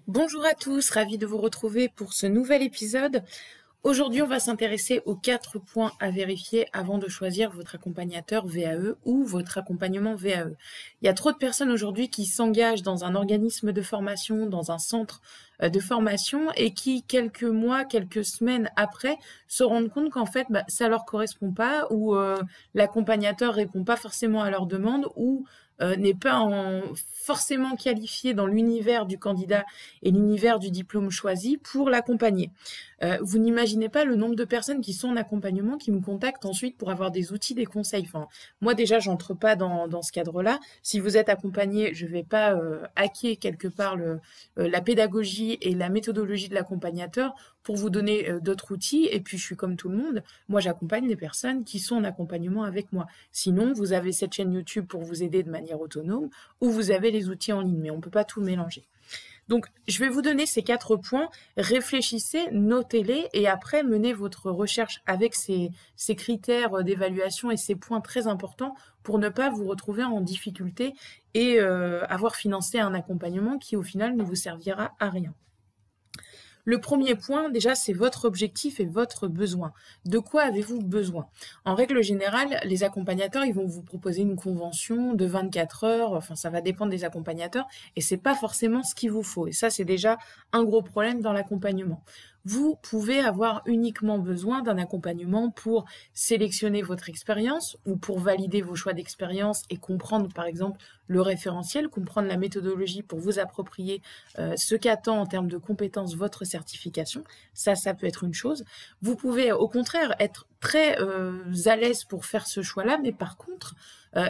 Bonjour à tous, ravi de vous retrouver pour ce nouvel épisode. Aujourd'hui, on va s'intéresser aux 4 points à vérifier avant de choisir votre accompagnateur VAE ou votre accompagnement VAE. Il y a trop de personnes aujourd'hui qui s'engagent dans un organisme de formation, dans un centre de formation et qui, quelques mois, quelques semaines après, se rendent compte qu'en fait, ça leur correspond pas ou l'accompagnateur répond pas forcément à leurs demandes ou n'est pas forcément qualifié dans l'univers du candidat et l'univers du diplôme choisi pour l'accompagner. Vous n'imaginez pas le nombre de personnes qui sont en accompagnement qui me contactent ensuite pour avoir des outils, des conseils. Enfin, moi déjà, j'entre pas dans ce cadre-là. Si vous êtes accompagné, je vais pas hacker quelque part la pédagogie et la méthodologie de l'accompagnateur pour vous donner d'autres outils. Et puis, je suis comme tout le monde. Moi, j'accompagne les personnes qui sont en accompagnement avec moi. Sinon, vous avez cette chaîne YouTube pour vous aider de manière autonome ou vous avez les outils en ligne, mais on peut pas tout mélanger. Donc, je vais vous donner ces 4 points, réfléchissez, notez-les et après menez votre recherche avec ces critères d'évaluation et ces points très importants pour ne pas vous retrouver en difficulté et avoir financé un accompagnement qui au final ne vous servira à rien. Le premier point, déjà, c'est votre objectif et votre besoin. De quoi avez-vous besoin? En règle générale, les accompagnateurs, ils vont vous proposer une convention de 24 heures, enfin, ça va dépendre des accompagnateurs, et c'est pas forcément ce qu'il vous faut. Et ça, c'est déjà un gros problème dans l'accompagnement. Vous pouvez avoir uniquement besoin d'un accompagnement pour sélectionner votre expérience ou pour valider vos choix d'expérience et comprendre, par exemple, le référentiel, comprendre la méthodologie pour vous approprier ce qu'attend en termes de compétences votre certification. Ça peut être une chose. Vous pouvez, au contraire, être très à l'aise pour faire ce choix-là, mais par contre,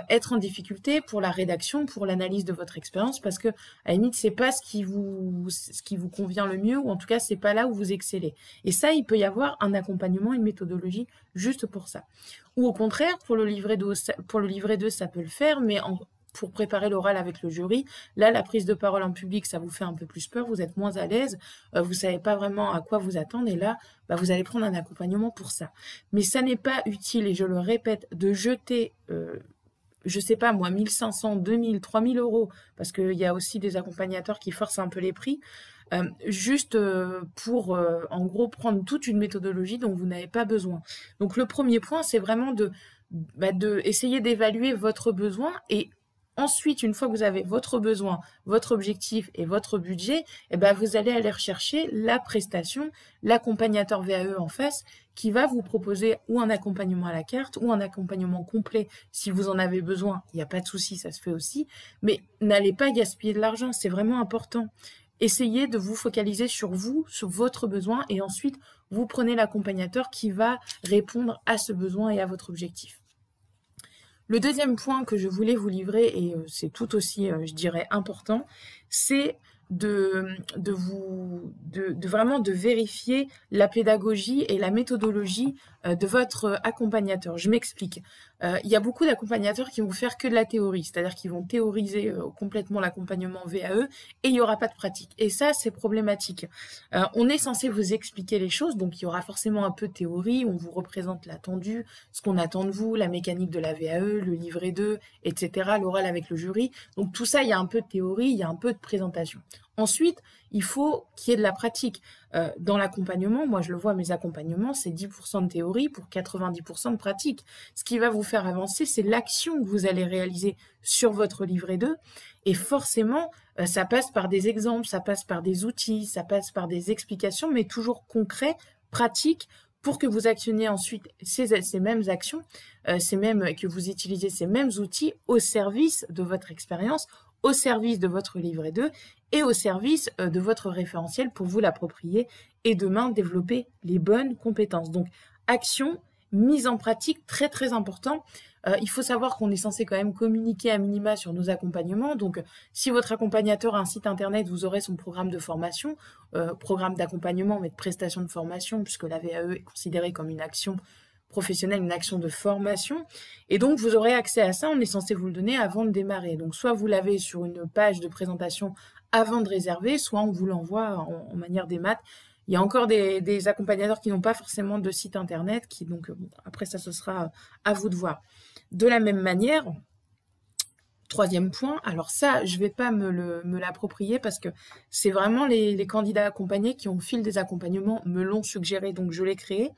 être en difficulté pour la rédaction, pour l'analyse de votre expérience, parce que à la limite, c'est pas ce qui vous convient le mieux, ou en tout cas, c'est pas là où vous excellez. Et ça, il peut y avoir un accompagnement, une méthodologie juste pour ça. Ou au contraire, pour le livret 2, ça peut le faire, mais pour préparer l'oral avec le jury, là, la prise de parole en public, ça vous fait un peu plus peur, vous êtes moins à l'aise, vous savez pas vraiment à quoi vous attendre, et là, vous allez prendre un accompagnement pour ça. Mais ça n'est pas utile, et je le répète, de jeter je sais pas moi, 1500, 2000, 3000 euros, parce qu'il y a aussi des accompagnateurs qui forcent un peu les prix, juste pour, en gros, prendre toute une méthodologie dont vous n'avez pas besoin. Donc le premier point, c'est vraiment de essayer d'évaluer votre besoin et ensuite, une fois que vous avez votre besoin, votre objectif et votre budget, vous allez aller rechercher la prestation, l'accompagnateur VAE en face, qui va vous proposer ou un accompagnement à la carte ou un accompagnement complet si vous en avez besoin. Il n'y a pas de souci, ça se fait aussi. Mais n'allez pas gaspiller de l'argent, c'est vraiment important. Essayez de vous focaliser sur vous, sur votre besoin et ensuite, vous prenez l'accompagnateur qui va répondre à ce besoin et à votre objectif. Le deuxième point que je voulais vous livrer, et c'est tout aussi, je dirais, important, c'est vraiment de vérifier la pédagogie et la méthodologie de votre accompagnateur. Je m'explique. Il y a beaucoup d'accompagnateurs qui vont faire que de la théorie, c'est-à-dire qu'ils vont théoriser complètement l'accompagnement VAE et il n'y aura pas de pratique. Et ça, c'est problématique. On est censé vous expliquer les choses, donc il y aura forcément un peu de théorie, on vous représente l'attendu, ce qu'on attend de vous, la mécanique de la VAE, le livret 2, etc., l'oral avec le jury. Donc tout ça, il y a un peu de théorie, il y a un peu de présentation. Ensuite, il faut qu'il y ait de la pratique. Dans l'accompagnement, moi je le vois, mes accompagnements, c'est 10% de théorie pour 90% de pratique. Ce qui va vous faire avancer, c'est l'action que vous allez réaliser sur votre livret 2. Et forcément, ça passe par des exemples, ça passe par des outils, ça passe par des explications, mais toujours concrets, pratiques, pour que vous actionniez ensuite ces mêmes actions, que vous utilisez ces mêmes outils au service de votre expérience, au service de votre livret 2 et au service de votre référentiel pour vous l'approprier et demain développer les bonnes compétences. Donc, action, mise en pratique, très très important. Il faut savoir qu'on est censé quand même communiquer à minima sur nos accompagnements. Donc, si votre accompagnateur a un site internet, vous aurez son programme de formation, programme d'accompagnement, mais de prestation de formation, puisque la VAE est considérée comme une action professionnelle, une action de formation. Et donc, vous aurez accès à ça. On est censé vous le donner avant de démarrer. Donc, soit vous l'avez sur une page de présentation avant de réserver, soit on vous l'envoie en manière des maths. Il y a encore des accompagnateurs qui n'ont pas forcément de site internet, donc après ça, ce sera à vous de voir. De la même manière, Troisième point, alors ça, je ne vais pas me l'approprier parce que c'est vraiment les candidats accompagnés qui, au fil des accompagnements, me l'ont suggéré, donc je l'ai créé.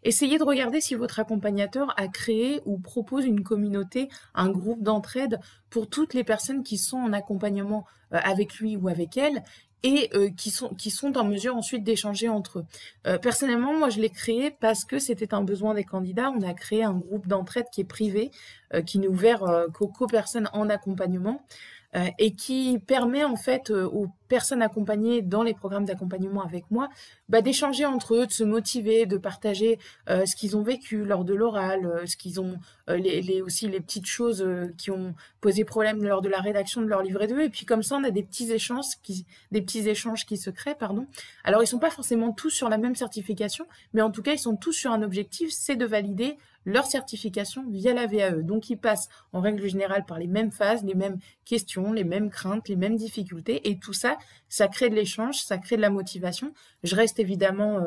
Essayez de regarder si votre accompagnateur a créé ou propose une communauté, un groupe d'entraide pour toutes les personnes qui sont en accompagnement avec lui ou avec elle et qui sont en mesure ensuite d'échanger entre eux. Personnellement, moi, je l'ai créé parce que c'était un besoin des candidats. On a créé un groupe d'entraide qui est privé, qui n'est ouvert qu'aux personnes en accompagnement et qui permet en fait aux personnes accompagnées dans les programmes d'accompagnement avec moi d'échanger entre eux, de se motiver, de partager ce qu'ils ont vécu lors de l'oral, ce qu'ils ont aussi les petites choses qui ont posé problème lors de la rédaction de leur livret 2. Et puis comme ça, on a des petits échanges qui se créent, pardon. Alors ils sont pas forcément tous sur la même certification, mais en tout cas ils sont tous sur un objectif, c'est de valider leur certification via la VAE. Donc ils passent en règle générale par les mêmes phases, les mêmes questions, les mêmes craintes, les mêmes difficultés, et tout ça, ça crée de l'échange, ça crée de la motivation. Je reste évidemment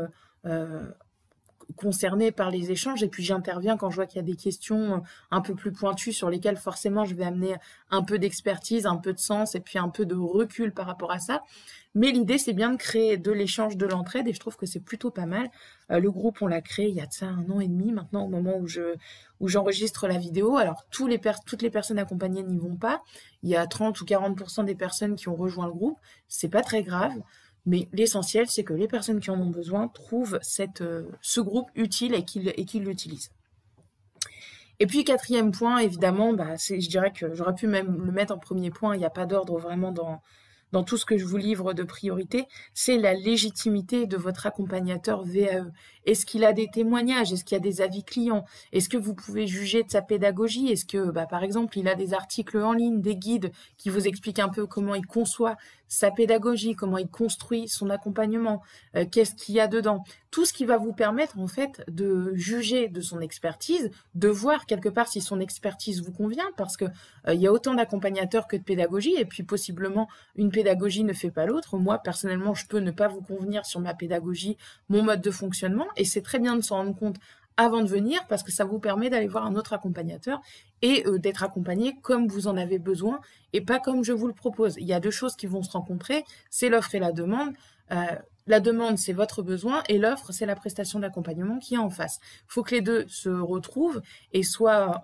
concernée par les échanges, et puis j'interviens quand je vois qu'il y a des questions un peu plus pointues sur lesquelles forcément je vais amener un peu d'expertise, un peu de sens et puis un peu de recul par rapport à ça. Mais l'idée, c'est bien de créer de l'échange, de l'entraide, et je trouve que c'est plutôt pas mal. Le groupe, on l'a créé il y a de ça 1 an et demi maintenant, au moment où j'enregistre la vidéo. Alors, toutes les personnes accompagnées n'y vont pas. Il y a 30 ou 40% des personnes qui ont rejoint le groupe. C'est pas très grave. Mais l'essentiel, c'est que les personnes qui en ont besoin trouvent ce groupe utile et qu'ils l'utilisent. Et puis, quatrième point, évidemment, je dirais que j'aurais pu même le mettre en premier point. Il n'y a pas d'ordre vraiment dans tout ce que je vous livre de priorité, c'est la légitimité de votre accompagnateur VAE. Est-ce qu'il a des témoignages? Est-ce qu'il y a des avis clients? Est-ce que vous pouvez juger de sa pédagogie? Est-ce que, par exemple, il a des articles en ligne, des guides qui vous expliquent un peu comment il conçoit sa pédagogie, comment il construit son accompagnement, qu'est-ce qu'il y a dedans? Tout ce qui va vous permettre, en fait, de juger de son expertise, de voir quelque part si son expertise vous convient, parce que il y a autant d'accompagnateurs que de pédagogie, et puis possiblement une pédagogie ne fait pas l'autre. Moi, personnellement, je peux ne pas vous convenir sur ma pédagogie, mon mode de fonctionnement, et c'est très bien de s'en rendre compte avant de venir, parce que ça vous permet d'aller voir un autre accompagnateur et d'être accompagné comme vous en avez besoin et pas comme je vous le propose. Il y a deux choses qui vont se rencontrer, c'est l'offre et la demande. La demande, c'est votre besoin, et l'offre, c'est la prestation d'accompagnement qui est en face. Il faut que les deux se retrouvent et soient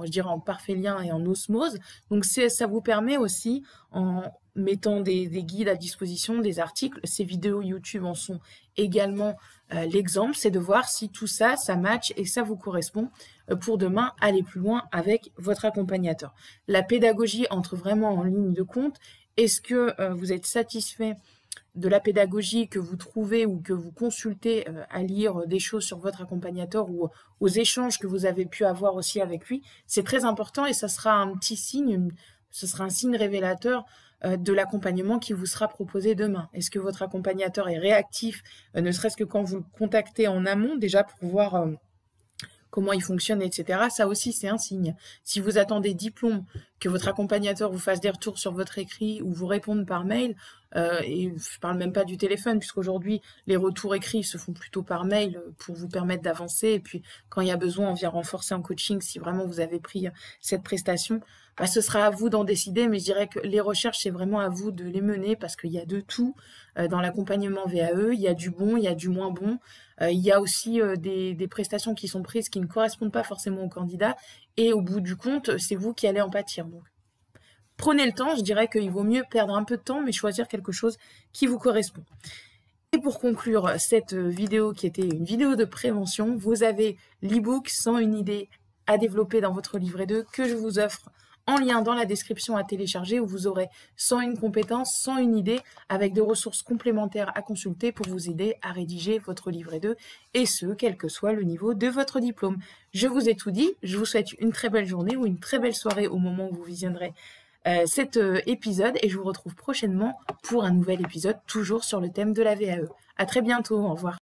je dirais, en parfait lien et en osmose. Donc ça vous permet aussi, en mettant des guides à disposition, des articles, ces vidéos YouTube en sont également l'exemple, c'est de voir si tout ça, ça match et ça vous correspond pour demain aller plus loin avec votre accompagnateur. La pédagogie entre vraiment en ligne de compte. Est-ce que vous êtes satisfait de la pédagogie que vous trouvez ou que vous consultez à lire des choses sur votre accompagnateur ou aux échanges que vous avez pu avoir aussi avec lui? C'est très important et ça sera un petit signe, ce sera un signe révélateur de l'accompagnement qui vous sera proposé demain. Est-ce que votre accompagnateur est réactif, ne serait-ce que quand vous le contactez en amont, déjà pour voir comment il fonctionne, etc. Ça aussi, c'est un signe. Si vous attendez diplôme, que votre accompagnateur vous fasse des retours sur votre écrit ou vous réponde par mail, et je parle même pas du téléphone, puisqu'aujourd'hui, les retours écrits se font plutôt par mail pour vous permettre d'avancer. Et puis, quand il y a besoin, on vient renforcer en coaching si vraiment vous avez pris cette prestation. Ce sera à vous d'en décider, mais je dirais que les recherches, c'est vraiment à vous de les mener parce qu'il y a de tout dans l'accompagnement VAE. Il y a du bon, il y a du moins bon. Il y a aussi des prestations qui sont prises qui ne correspondent pas forcément au candidat. Et au bout du compte, c'est vous qui allez en pâtir. Donc, prenez le temps. Je dirais qu'il vaut mieux perdre un peu de temps, mais choisir quelque chose qui vous correspond. Et pour conclure cette vidéo qui était une vidéo de prévention, vous avez l'e-book 101 idées à développer dans votre livret 2 que je vous offre en lien dans la description à télécharger, où vous aurez 101 compétences, 101 idées avec des ressources complémentaires à consulter pour vous aider à rédiger votre livret 2 et ce, quel que soit le niveau de votre diplôme. Je vous ai tout dit, je vous souhaite une très belle journée ou une très belle soirée au moment où vous visionnerez cet épisode et je vous retrouve prochainement pour un nouvel épisode toujours sur le thème de la VAE. À très bientôt, au revoir.